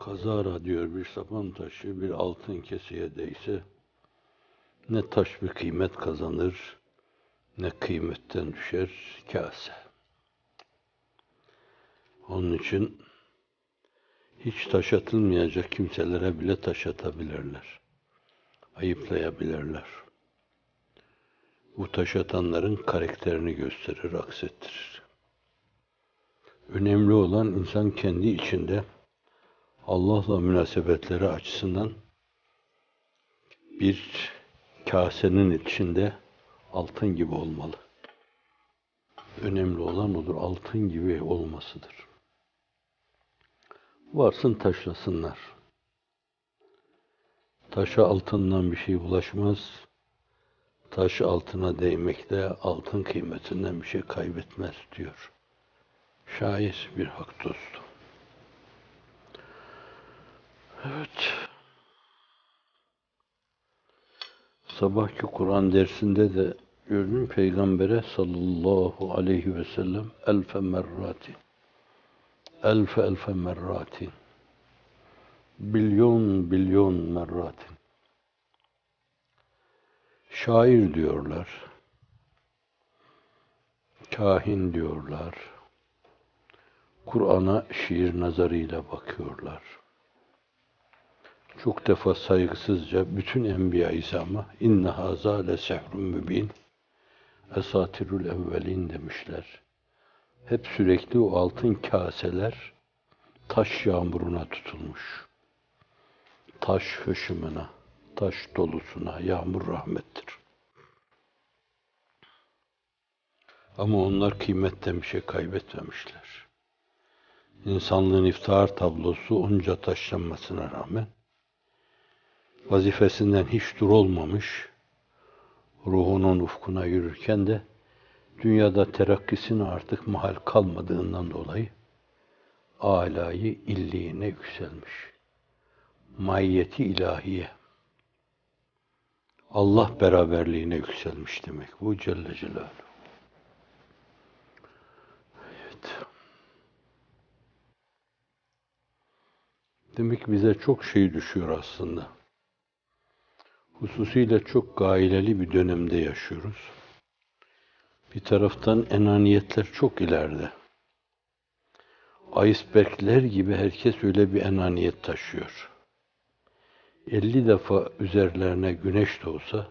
Kazara diyor bir sapan taşı bir altın keseye değse, ne taş bir kıymet kazanır, ne kıymetten düşer kase. Onun için hiç taş atılmayacak kimselere bile taş atabilirler, ayıplayabilirler. Bu taş atanların karakterini gösterir, aksettirir. Önemli olan insan kendi içinde Allah'la münasebetleri açısından bir kasenin içinde altın gibi olmalı. Önemli olan odur, altın gibi olmasıdır. Varsın taşlasınlar. Taşa altından bir şey ulaşmaz. Taş altına değmekle altın kıymetinden bir şey kaybetmez diyor. Şair bir hak dostu. Evet. Sabahki Kur'an dersinde de gördüm Peygamber'e sallallahu aleyhi ve sellem elfe merrati. Elfe merrati. Bilyon merrati. Şair diyorlar. Kahin diyorlar. Kur'an'a şiir nazarıyla bakıyorlar. Çok defa saygısızca bütün enbiya-i izama inne haza le sehrun mübin esatirul evvelin demişler. Hep sürekli o altın kaseler taş yağmuruna tutulmuş. Taş hışımına, taş dolusuna, yağmur rahmettir. Ama onlar kıymetten bir şey kaybetmemişler. İnsanlığın iftihar tablosu onca taşlanmasına rağmen vazifesinden hiç dur olmamış, ruhunun ufkuna yürürken de dünyada terakkisine artık mahal kalmadığından dolayı âlâ-yı illiğine yükselmiş. Maiyeti ilahiye, Allah beraberliğine yükselmiş demek bu Celle Celaluhu. Evet. Demek ki bize çok şey düşüyor aslında. Hususiyle çok gaileli bir dönemde yaşıyoruz. Bir taraftan enaniyetler çok ileride. Icebergler gibi herkes öyle bir enaniyet taşıyor. 50 defa üzerlerine güneş doğsa,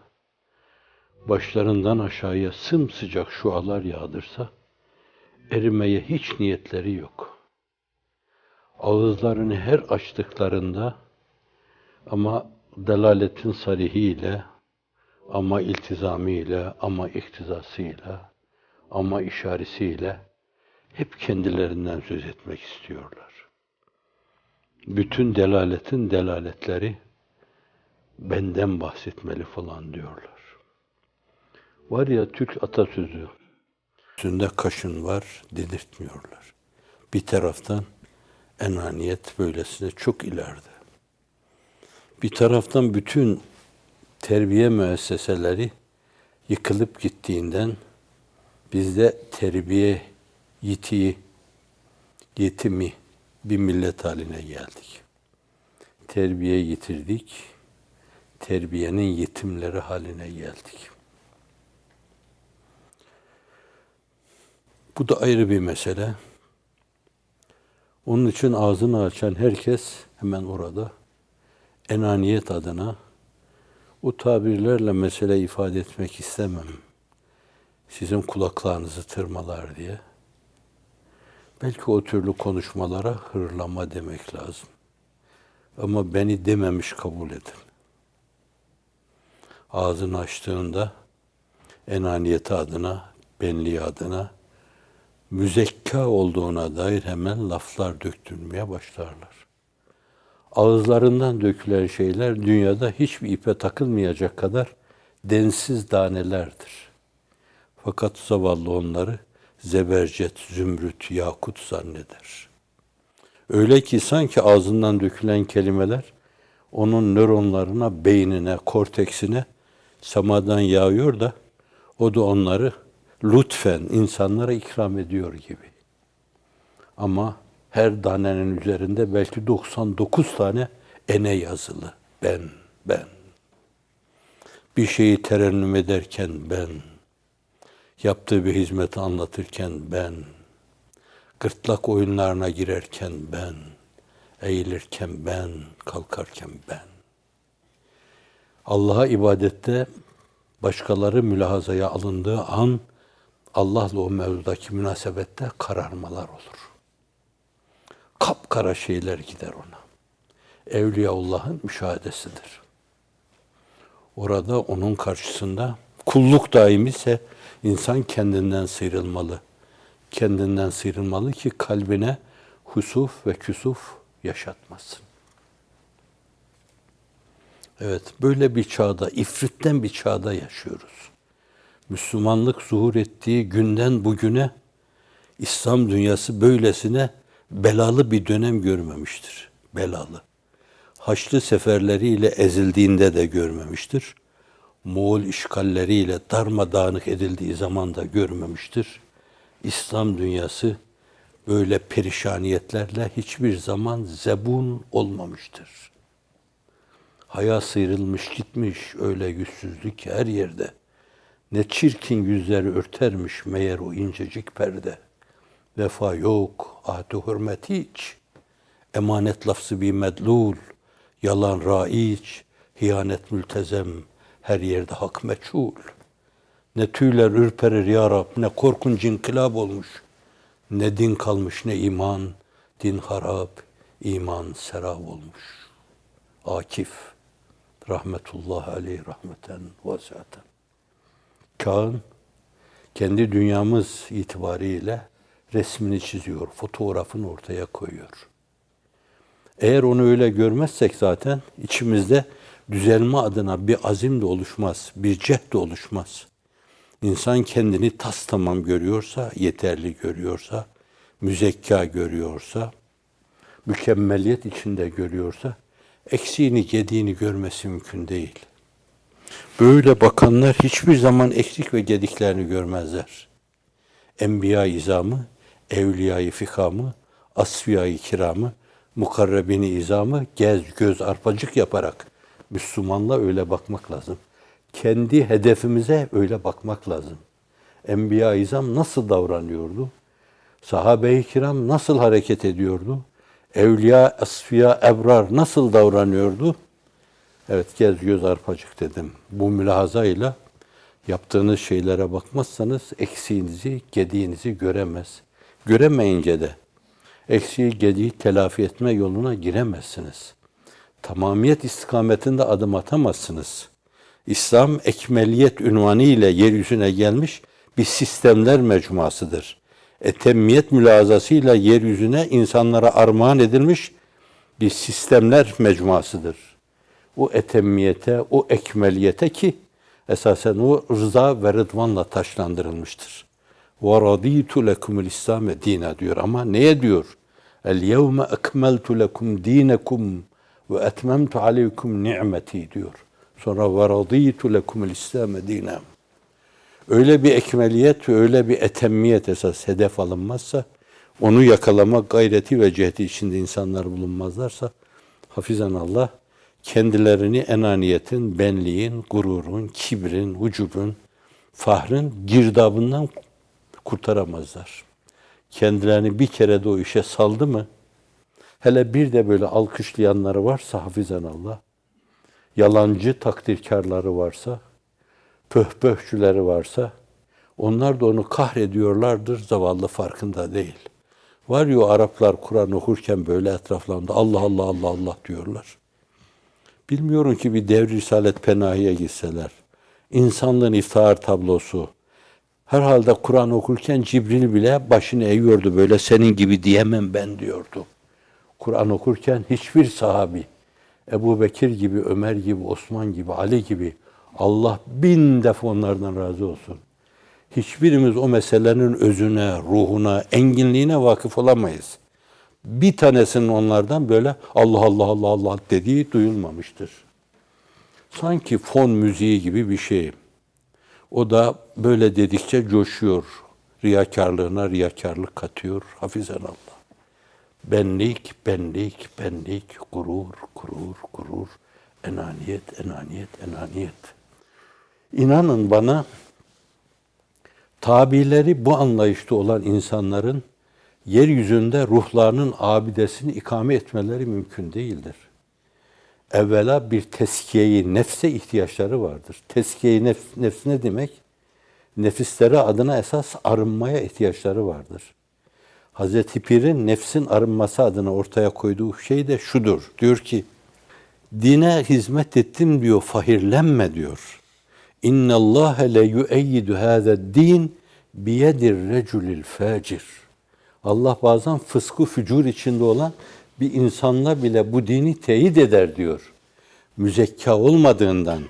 başlarından aşağıya sımsıcak şualar yağdırsa, erimeye hiç niyetleri yok. Ağızlarını her açtıklarında ama delaletin sarihiyle, ama iltizamiyle, ama iktizasıyla, ama işaretiyle hep kendilerinden söz etmek istiyorlar. Bütün delaletin delaletleri benden bahsetmeli falan diyorlar. Var ya Türk atasözü, üstünde kaşın var dedirtmiyorlar. Bir taraftan enaniyet böylesine çok ileride. Bir taraftan bütün terbiye müesseseleri yıkılıp gittiğinden biz de terbiye yetimi bir millet haline geldik. Terbiye yitirdik, terbiyenin yetimleri haline geldik. Bu da ayrı bir mesele. Onun için ağzını açan herkes hemen orada enaniyet adına o tabirlerle mesele ifade etmek istemem. Sizin kulaklarınızı tırmalar diye. Belki o türlü konuşmalara hırlama demek lazım. Ama beni dememiş kabul edin. Ağzını açtığında enaniyeti adına, benliği adına, müzekka olduğuna dair hemen laflar döktürmeye başlarlar. Ağızlarından dökülen şeyler dünyada hiçbir ipe takılmayacak kadar densiz tanelerdir. Fakat zavallı onları zebercet, zümrüt, yakut zanneder. Öyle ki sanki ağzından dökülen kelimeler onun nöronlarına, beynine, korteksine semadan yağıyor da o da onları lütfen insanlara ikram ediyor gibi. Ama Her danenin üzerinde belki 99 tane ene yazılı. Ben. Bir şeyi terennüm ederken ben. Yaptığı bir hizmeti anlatırken ben. Gırtlak oyunlarına girerken ben. Eğilirken ben. Kalkarken ben. Allah'a ibadette başkaları mülahazaya alındığı an Allah'la o mevzudaki münasebette kararmalar olur. Kapkara şeyler gider ona. Evliyaullah'ın müşahedesidir. Orada onun karşısında kulluk daimi ise insan kendinden sıyrılmalı. Kendinden sıyrılmalı ki kalbine husuf ve küsuf yaşatmasın. Evet, böyle bir çağda, ifritten bir çağda yaşıyoruz. Müslümanlık zuhur ettiği günden bugüne İslam dünyası böylesine belalı bir dönem görmemiştir. Belalı. Haçlı seferleriyle ezildiğinde de görmemiştir. Moğol işgalleriyle darmadağınık edildiği zaman da görmemiştir. İslam dünyası böyle perişaniyetlerle hiçbir zaman zebun olmamıştır. Haya sıyrılmış gitmiş öyle yüzsüzlük her yerde. Ne çirkin yüzleri örtermiş meğer o incecik perde. Vefa yok, ahd-ı hürmet hiç. Emanet lafzı bir medlul, yalan raiç, hiyanet mültezem, her yerde hak meçhul. Ne tüyler ürperir ya Rab, ne korkunç inkılap olmuş. Ne din kalmış ne iman, din harap, iman serap olmuş. Akif, rahmetullah aleyh rahmeten vasiaten. Kağın kendi dünyamız itibariyle resmini çiziyor, fotoğrafını ortaya koyuyor. Eğer onu öyle görmezsek zaten içimizde düzelme adına bir azim de oluşmaz, bir cehd de oluşmaz. İnsan kendini tas tamam görüyorsa, yeterli görüyorsa, müzekka görüyorsa, mükemmeliyet içinde görüyorsa, eksiğini, gediğini görmesi mümkün değil. Böyle bakanlar hiçbir zaman eksik ve gediklerini görmezler. Enbiya-i izamı, evliya-i fikamı, asfiya-i kiramı, mukarrebini izamı gez göz arpacık yaparak Müslümanla öyle bakmak lazım. Kendi hedefimize öyle bakmak lazım. Enbiya-i izam nasıl davranıyordu? Sahabe-i kiram nasıl hareket ediyordu? Evliya, asfiya, ebrar nasıl davranıyordu? Evet, gez göz arpacık dedim. Bu mülahazayla yaptığınız şeylere bakmazsanız eksiğinizi, gediğinizi göremez. Göremeyince de eksiği, gediği telafi etme yoluna giremezsiniz. Tamamiyet istikametinde adım atamazsınız. İslam ekmeliyet ünvanı ile yeryüzüne gelmiş bir sistemler mecmuasıdır. Etemmiyet mülazasıyla yeryüzüne insanlara armağan edilmiş bir sistemler mecmuasıdır. O etemmiyete, o ekmeliyete ki esasen o rıza ve rıdvanla taşlandırılmıştır. وَرَضِيتُ لَكُمُ الْاِسْلَامَ دِينَ diyor ama neye diyor? الْيَوْمَ اَكْمَلْتُ لَكُمْ دِينَكُمْ وَاَتْمَمْتُ عَلَيْكُمْ نِعْمَتِي diyor. Sonra وَرَضِيتُ لَكُمُ الْاِسْلَامَ دِينًا. Öyle bir ekmeliyet ve öyle bir etemmiyet esas hedef alınmazsa, onu yakalamak gayreti ve cehdi içinde insanlar bulunmazlarsa, hafizan Allah, kendilerini enaniyetin, benliğin, gururun, kibrin, ucubun, fahrın girdabından kurtaramazlar. Kendilerini bir kere de o işe saldı mı, hele bir de böyle alkışlayanları varsa hafizan Allah, yalancı takdirkarları varsa, pöhpöhçüleri varsa, onlar da onu kahrediyorlardır, zavallı farkında değil. Var ya Araplar Kur'an okurken böyle etraflarında Allah Allah Allah Allah diyorlar. Bilmiyorum ki bir devri Risalet Penahi'ye gitseler, insanlığın iftihar tablosu, herhalde Kur'an okurken Cibril bile başını eğiyordu, böyle senin gibi diyemem ben diyordu. Kur'an okurken hiçbir sahabi, Ebu Bekir gibi, Ömer gibi, Osman gibi, Ali gibi, Allah 1000 defa onlardan razı olsun. Hiçbirimiz o meselenin özüne, ruhuna, enginliğine vakıf olamayız. Bir tanesinin onlardan böyle Allah Allah Allah Allah dediği duyulmamıştır. Sanki fon müziği gibi bir şey. O da böyle dedikçe coşuyor. Riyakarlığına riyakarlık katıyor. Hafizan Allah. Benlik, benlik, benlik, gurur, gurur, gurur, enaniyet, enaniyet, enaniyet. İnanın bana, tabirleri bu anlayışta olan insanların yeryüzünde ruhlarının abidesini ikame etmeleri mümkün değildir. Evvela bir teskiye-i nefse ihtiyaçları vardır. Teskiye-i nefs ne demek? Nefisleri adına esas arınmaya ihtiyaçları vardır. Hazreti Pir'in nefsin arınması adına ortaya koyduğu şey de şudur. Diyor ki, dine hizmet ettim diyor, fahirlenme diyor. İnne Allahe le yu'eyyidu hâze'd-din biyedir reculil facir. Allah bazen fıskı fücur içinde olan bir insanla bile bu dini teyit eder diyor. Müzekka olmadığından,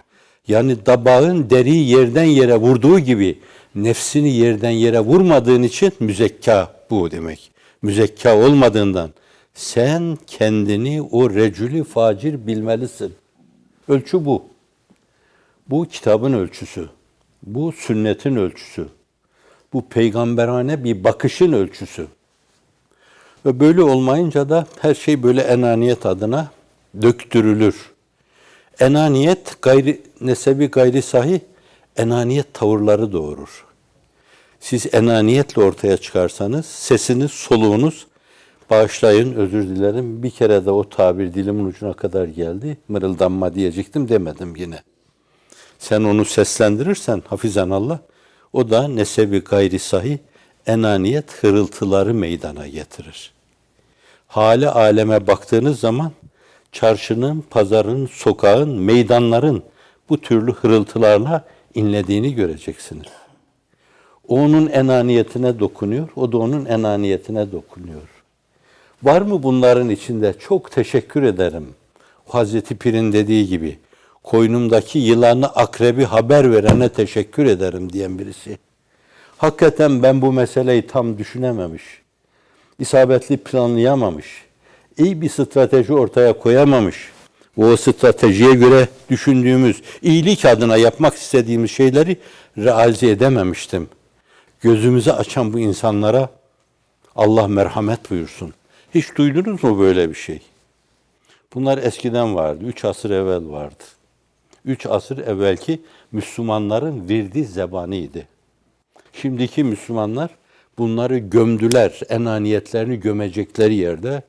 yani dabağın deriyi yerden yere vurduğu gibi nefsini yerden yere vurmadığın için müzekka bu demek. Müzekka olmadığından sen kendini o recülü facir bilmelisin. Ölçü bu. Bu kitabın ölçüsü. Bu sünnetin ölçüsü. Bu peygamberane bir bakışın ölçüsü. Ve böyle olmayınca da her şey böyle enaniyet adına döktürülür. Enaniyet gayri nesebi gayri sahih, enaniyet tavırları doğurur. Siz enaniyetle ortaya çıkarsanız sesiniz, soluğunuz, bağışlayın, özür dilerim. Bir kere de o tabir dilimin ucuna kadar geldi. Mırıldanma diyecektim, demedim yine. Sen onu seslendirirsen hafizan Allah, o da nesebi gayri sahih, enaniyet hırıltıları meydana getirir. Hale aleme baktığınız zaman çarşının, pazarın, sokağın, meydanların bu türlü hırıltılarla inlediğini göreceksiniz. O onun enaniyetine dokunuyor, o da onun enaniyetine dokunuyor. Var mı bunların içinde? Çok teşekkür ederim. Hazreti Pir'in dediği gibi, koynumdaki yılanı, akrebi haber verene teşekkür ederim diyen birisi. Hakikaten ben bu meseleyi tam düşünememiş, isabetli planlayamamış, iyi bir strateji ortaya koyamamış, o stratejiye göre düşündüğümüz, iyilik adına yapmak istediğimiz şeyleri realize edememiştim. Gözümüzü açan bu insanlara Allah merhamet buyursun. Hiç duydunuz mu böyle bir şey? Bunlar eskiden vardı, 3 asır evvel vardı. 3 asır evvelki Müslümanların virdi zebaniydi. Şimdiki Müslümanlar bunları gömdüler, enaniyetlerini gömecekleri yerde.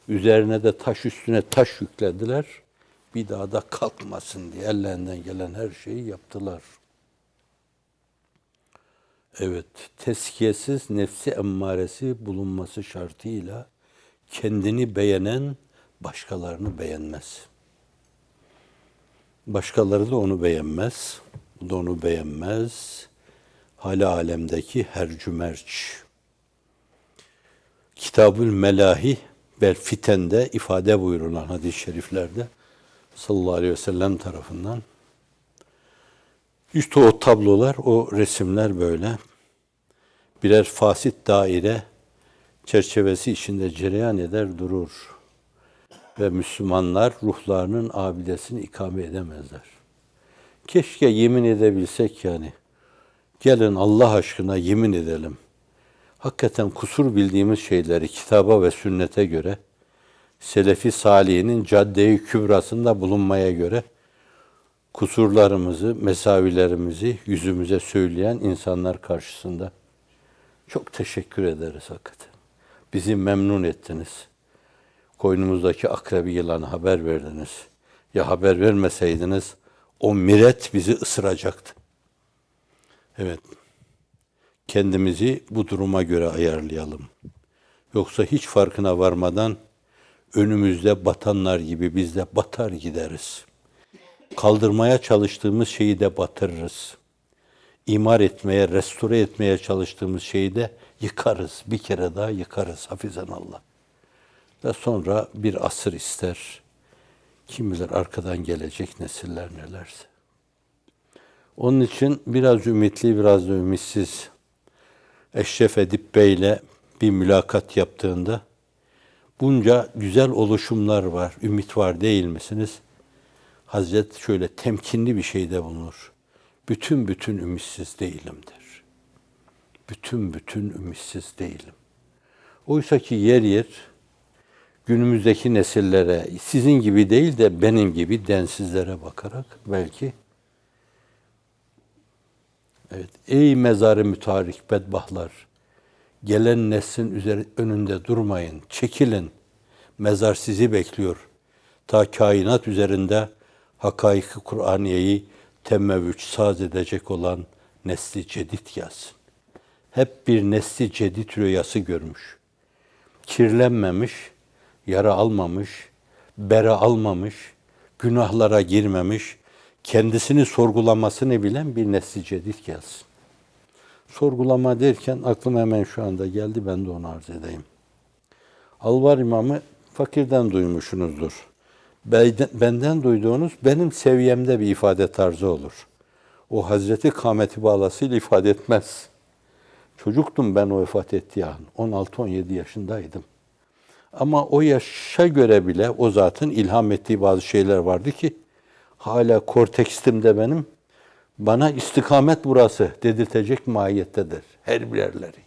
Üzerine de taş üstüne taş yüklediler. Bir daha da kalkmasın diye ellerinden gelen her şeyi yaptılar. Evet, tezkiyesiz nefsi emmaresi bulunması şartıyla kendini beğenen başkalarını beğenmez. Başkaları da onu beğenmez, o da onu beğenmez. Hali alemdeki hercümerç. Kitabül Melahi vel Fiten'de ifade buyurulan hadis-i şeriflerde sallallahu aleyhi ve sellem tarafından işte o tablolar, o resimler böyle birer fasit daire çerçevesi içinde cereyan eder durur. Ve Müslümanlar ruhlarının abidesini ikame edemezler. Keşke yemin edebilsek yani. Gelin Allah aşkına yemin edelim. Hakikaten kusur bildiğimiz şeyleri kitaba ve sünnete göre, Selefi Salihinin cadde-i kübrasında bulunmaya göre kusurlarımızı, mesavilerimizi yüzümüze söyleyen insanlar karşısında çok teşekkür ederiz hakikaten. Bizi memnun ettiniz. Koynumuzdaki akrebi yılanı haber verdiniz. Ya haber vermeseydiniz o miret bizi ısıracaktı. Evet. Kendimizi bu duruma göre ayarlayalım. Yoksa hiç farkına varmadan önümüzde batanlar gibi biz de batar gideriz. Kaldırmaya çalıştığımız şeyi de batırırız. İmar etmeye, restore etmeye çalıştığımız şeyi de yıkarız. Bir kere daha yıkarız hafizanallah. Ve sonra bir asır ister. Kim bilir arkadan gelecek nesiller nelerse. Onun için biraz ümitli, biraz da ümitsiz Eşref Edip Bey'le bir mülakat yaptığında bunca güzel oluşumlar var, ümit var değil misiniz? Hazret şöyle temkinli bir şeyde bulunur. Bütün ümitsiz değilimdir. Bütün ümitsiz değilim. Oysa ki yer yer günümüzdeki nesillere sizin gibi değil de benim gibi densizlere bakarak belki evet, ey mezarı mütarik bedbahtlar, gelen neslin önünde durmayın, çekilin. Mezar sizi bekliyor. Ta kainat üzerinde hakaiki Kur'aniyeyi temmevüç saz edecek olan nesli cedid gelsin. Hep bir nesli cedid rüyası görmüş. Kirlenmemiş, yara almamış, bera almamış, günahlara girmemiş, kendisini sorgulamasını bilen bir nesli cedid gelsin. Sorgulama derken aklım hemen şu anda geldi, ben de onu arz edeyim. Alvar İmam'ı fakirden duymuşsunuzdur. Benden duyduğunuz benim seviyemde bir ifade tarzı olur. O Hazreti Kâmeti bağlasıyla ifade etmez. Çocuktum ben o vefat ettiği an. 16-17 yaşındaydım. Ama o yaşa göre bile o zatın ilham ettiği bazı şeyler vardı ki hala kortekstimde benim bana istikamet burası dedirtecek mahiyettedir. Her birerleri.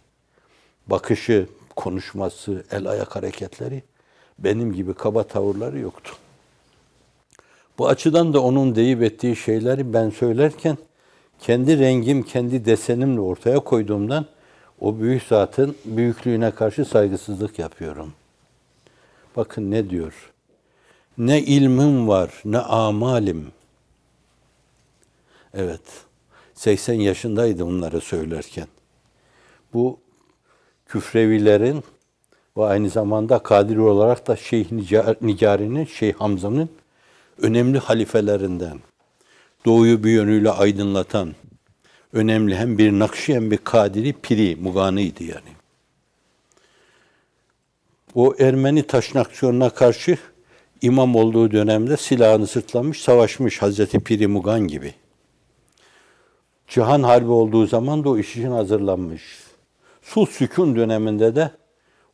Bakışı, konuşması, el ayak hareketleri benim gibi kaba tavırları yoktu. Bu açıdan da onun deyip ettiği şeyleri ben söylerken kendi rengim, kendi desenimle ortaya koyduğumdan o büyük zatın büyüklüğüne karşı saygısızlık yapıyorum. Bakın ne diyor? Ne ilmim var, ne amalim. Evet, 80 yaşındaydı bunları söylerken. Bu küfrevilerin ve aynı zamanda Kadiri olarak da Şeyh Nicari'nin, Şeyh Hamza'nın önemli halifelerinden, doğuyu bir yönüyle aydınlatan, önemli hem bir Nakşi hem bir Kadiri piri, muganıydı yani. O Ermeni taşnakçılarına karşı imam olduğu dönemde silahını sırtlamış, savaşmış Hazreti Piri Mugan gibi. Cihan Harbi olduğu zaman da o iş için hazırlanmış. Sulh Sükun döneminde de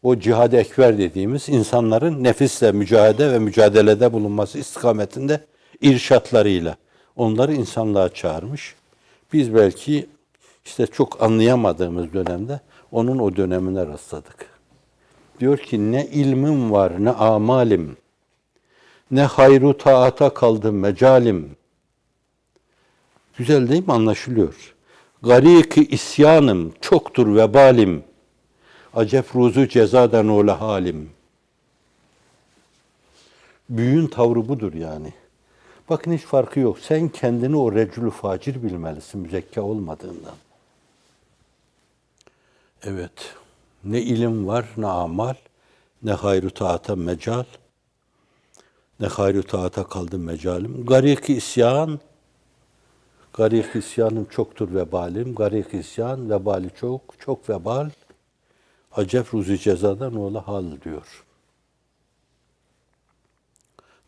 o cihad-ı ekber dediğimiz insanların nefisle mücadele ve mücadelede bulunması istikametinde irşatlarıyla onları insanlığa çağırmış. Biz belki işte çok anlayamadığımız dönemde onun o dönemine rastladık. Diyor ki ne ilmim var ne amalim, ne hayru taata kaldı mecalim. Güzel değil mi? Anlaşılıyor. Garik-i isyanım çoktur vebalim. Acep ruzu cezadan ola halim. Büyüğün tavrı budur yani. Bakın hiç farkı yok. Sen kendini o recülü facir bilmelisin müzekka olmadığından. Evet. Ne ilim var ne amal, ne hayru taata mecal, ne hayru taata kaldı mecalim. Garik-i isyan, garik-i isyanım çoktur vebalim. Garik-i isyan, vebali çok, çok vebal. Acep ruzi cezadan ola hal diyor.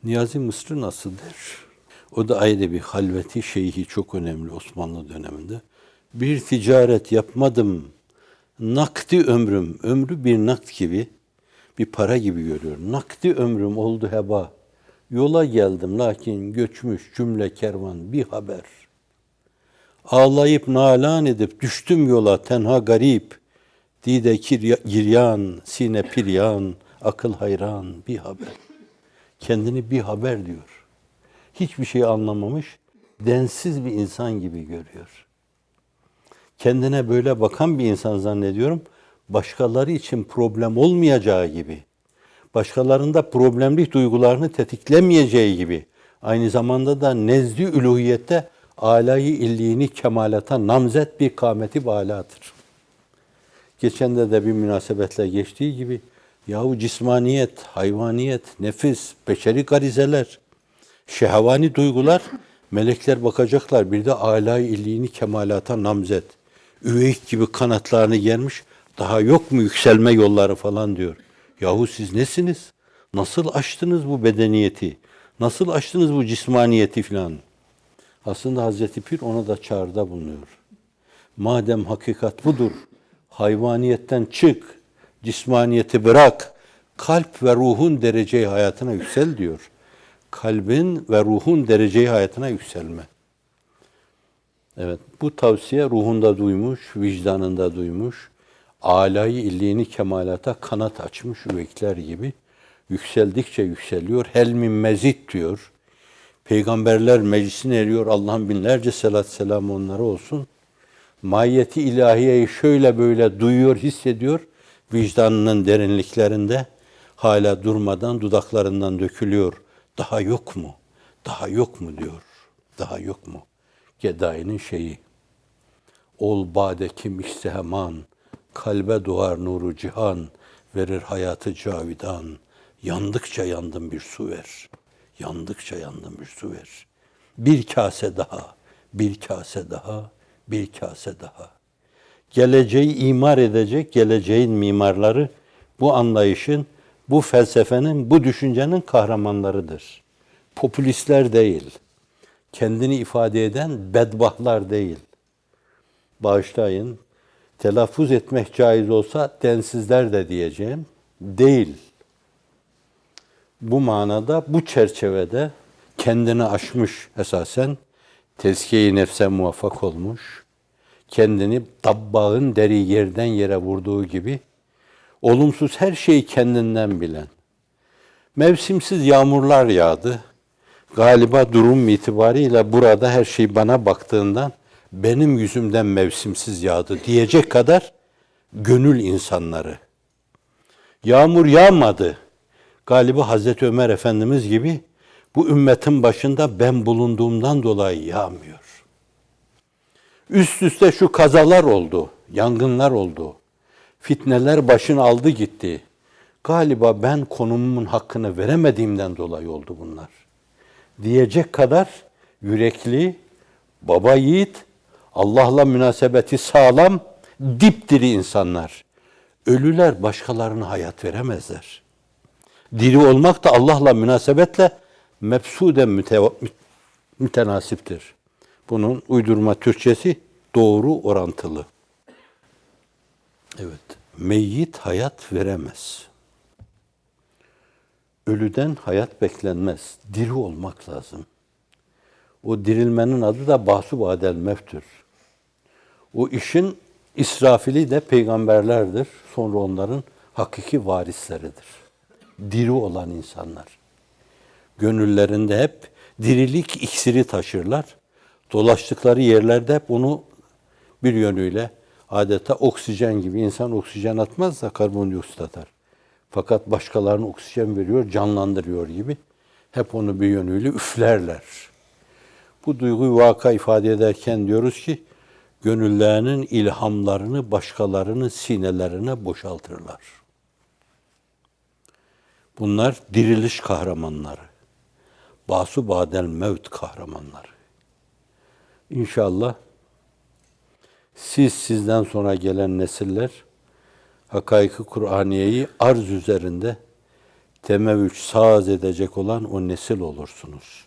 Niyazi Mısri nasıl der? O da ayrı bir halveti şeyhi çok önemli Osmanlı döneminde. Bir ticaret yapmadım, nakdi ömrüm, ömrü bir nakt gibi, bir para gibi görüyor. Nakdi ömrüm oldu heba. Yola geldim lakin göçmüş cümle kervan bir haber. Ağlayıp nalan edip düştüm yola tenha garip. Dide giryan, sine piryan, akıl hayran bir haber. Kendini bir haber diyor. Hiçbir şey anlamamış, densiz bir insan gibi görüyor. Kendine böyle bakan bir insan zannediyorum, başkaları için problem olmayacağı gibi, başkalarında problemli duygularını tetiklemeyeceği gibi, aynı zamanda da nezd-i üluhiyette âlâ-i illiğini kemalata namzet bir kâmeti bâlâdır. Geçen de bir münasebetle geçtiği gibi, yahu cismaniyet, hayvaniyet, nefis, beşeri garizeler, şehvani duygular, melekler bakacaklar. Bir de âlâ-i illiğini kemalata namzet. Üveyik gibi kanatlarını germiş, daha yok mu yükselme yolları falan diyor. Yahu siz nesiniz? Nasıl aştınız bu bedeniyeti? Nasıl aştınız bu cismaniyeti filan? Aslında Hazreti Pir ona da çağrıda bulunuyor. Madem hakikat budur, hayvaniyetten çık, cismaniyeti bırak, kalp ve ruhun dereceyi hayatına yüksel diyor. Kalbin ve ruhun dereceyi hayatına yükselme. Evet, bu tavsiye ruhunda duymuş, vicdanında duymuş, âlâ-i illiğini kemalata kanat açmış üvekler gibi Yükseldikçe yükseliyor. Hel min mezid diyor. Peygamberler meclisine eriyor. Allah'ın binlerce selat selam onlara olsun. Mahiyeti ilahiyeyi şöyle böyle duyuyor, hissediyor. Vicdanının derinliklerinde hala durmadan dudaklarından dökülüyor. Daha yok mu? Daha yok mu diyor. Daha yok mu? Gedai'nin şeyi. Ol bade kim isteheman, kalbe doğar nuru cihan, verir hayatı cavidan. Yandıkça yandım bir su ver. Yandıkça yandım bir su ver. Bir kase daha, bir kase daha, bir kase daha. Geleceği imar edecek geleceğin mimarları bu anlayışın, bu felsefenin, bu düşüncenin kahramanlarıdır. Popülistler değil, kendini ifade eden bedbahtlar değil. Bağışlayın, telaffuz etmek caiz olsa densizler de diyeceğim. Değil. Bu manada, bu çerçevede kendini aşmış esasen, tezkiye-i nefse muvaffak olmuş, kendini dabbağın deri yerden yere vurduğu gibi, olumsuz her şeyi kendinden bilen, mevsimsiz yağmurlar yağdı, galiba durum itibariyle burada her şey bana baktığından, benim yüzümden mevsimsiz yağdı diyecek kadar gönül insanları. Yağmur yağmadı. Galiba Hazreti Ömer Efendimiz gibi bu ümmetin başında ben bulunduğumdan dolayı yağmıyor. Üst üste şu kazalar oldu, yangınlar oldu. Fitneler başını aldı gitti. Galiba ben konumumun hakkını veremediğimden dolayı oldu bunlar. Diyecek kadar yürekli, baba yiğit, Allah'la münasebeti sağlam, dipdiri insanlar. Ölüler başkalarına hayat veremezler. Diri olmak da Allah'la münasebetle mebsuden mütenasiptir. Bunun uydurma Türkçesi doğru orantılı. Evet, meyyit hayat veremez. Ölüden hayat beklenmez. Diri olmak lazım. O dirilmenin adı da bahsu badel mevtür. O işin israfili de peygamberlerdir. Sonra onların hakiki varisleridir. Diri olan insanlar. Gönüllerinde hep dirilik iksiri taşırlar. Dolaştıkları yerlerde hep onu bir yönüyle adeta oksijen gibi, insan oksijen atmaz da karbondioksit atar. Fakat başkalarına oksijen veriyor, canlandırıyor gibi. Hep onu bir yönüyle üflerler. Bu duyguyu vaka ifade ederken diyoruz ki, gönüllerinin ilhamlarını başkalarının sinelerine boşaltırlar. Bunlar diriliş kahramanları. Basu badel mevt kahramanları. İnşallah sizden sonra gelen nesiller hakaik-ı Kur'aniyeyi arz üzerinde temevvüç saz edecek olan o nesil olursunuz.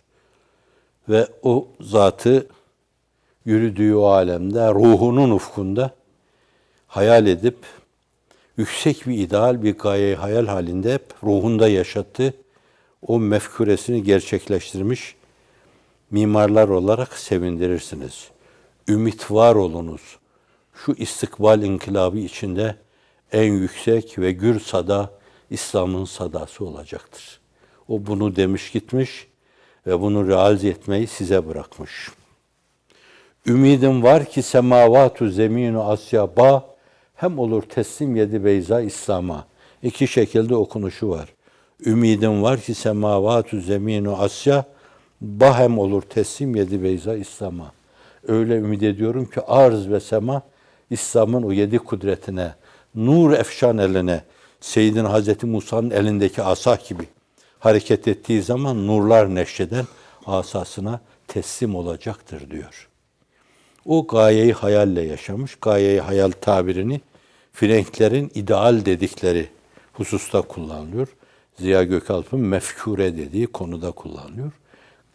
Ve o zatı yürüdüğü o alemde, ruhunun ufkunda hayal edip, yüksek bir ideal, bir gaye hayal halinde hep ruhunda yaşattı. O mefkuresini gerçekleştirmiş mimarlar olarak sevindirirsiniz. Ümit var olunuz. Şu istikbal inkılabı içinde en yüksek ve gür sada İslam'ın sadası olacaktır. O bunu demiş gitmiş ve bunu realize etmeyi size bırakmış. Ümidim var ki semavatu zeminu asya ba hem olur teslim yedi beyza İslam'a. İki şekilde okunuşu var. Ümidim var ki semavatu zeminu asya ba hem olur teslim yedi beyza İslam'a. Öyle ümit ediyorum ki arz ve sema İslam'ın o yedi kudretine, nur efşan eline, Seyyidin Hazreti Musa'nın elindeki asa gibi hareket ettiği zaman nurlar neşreden asasına teslim olacaktır diyor. O gayeyi hayalle yaşamış. Gayeyi hayal tabirini Frenklerin ideal dedikleri hususta kullanılıyor. Ziya Gökalp'ın mefkure dediği konuda kullanılıyor.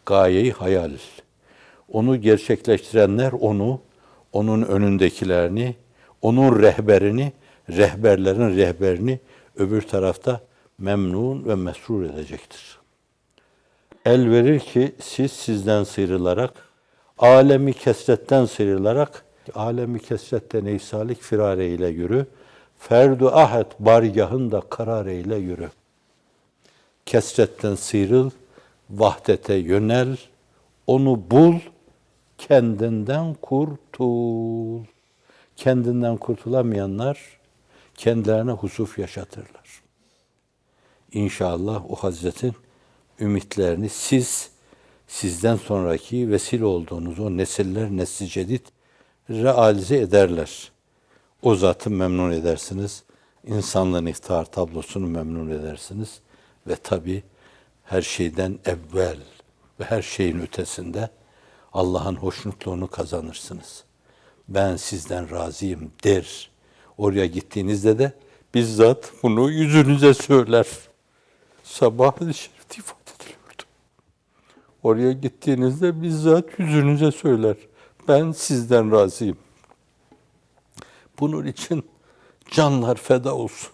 Gayeyi hayal. Onu gerçekleştirenler onu, onun önündekilerini, onun rehberini, rehberlerin rehberini öbür tarafta memnun ve mesrur edecektir. El verir ki sizden sıyrılarak, alemi kesretten sıyrılarak, alemi kesrette neysalik firare ile yürü, ferdu ahad bargahında karar eyle yürü. Kesretten sıyrıl, vahdete yönel, onu bul, kendinden kurtul. Kendinden kurtulamayanlar kendilerine husuf yaşatırlar. İnşallah o Hazretin ümitlerini sizden sonraki vesile olduğunuz o nesiller, nesli cedid realize ederler. O zatı memnun edersiniz. İnsanlığın iftihar tablosunu memnun edersiniz. Ve tabii her şeyden evvel ve her şeyin ötesinde Allah'ın hoşnutluğunu kazanırsınız. Ben sizden razıyım der. Oraya gittiğinizde de bizzat bunu yüzünüze söyler. Sabah-ı şerifte ifade ediliyordu. Oraya gittiğinizde bizzat yüzünüze söyler. Ben sizden razıyım. Bunun için canlar feda olsun.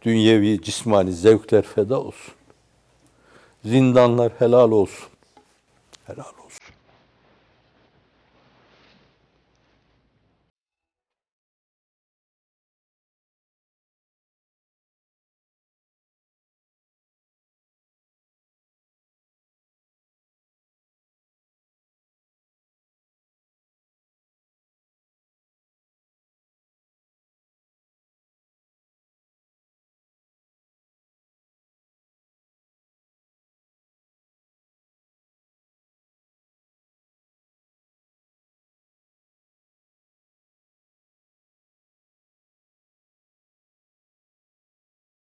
Dünyevi, cismani zevkler feda olsun. Zindanlar helal olsun. Helal olsun.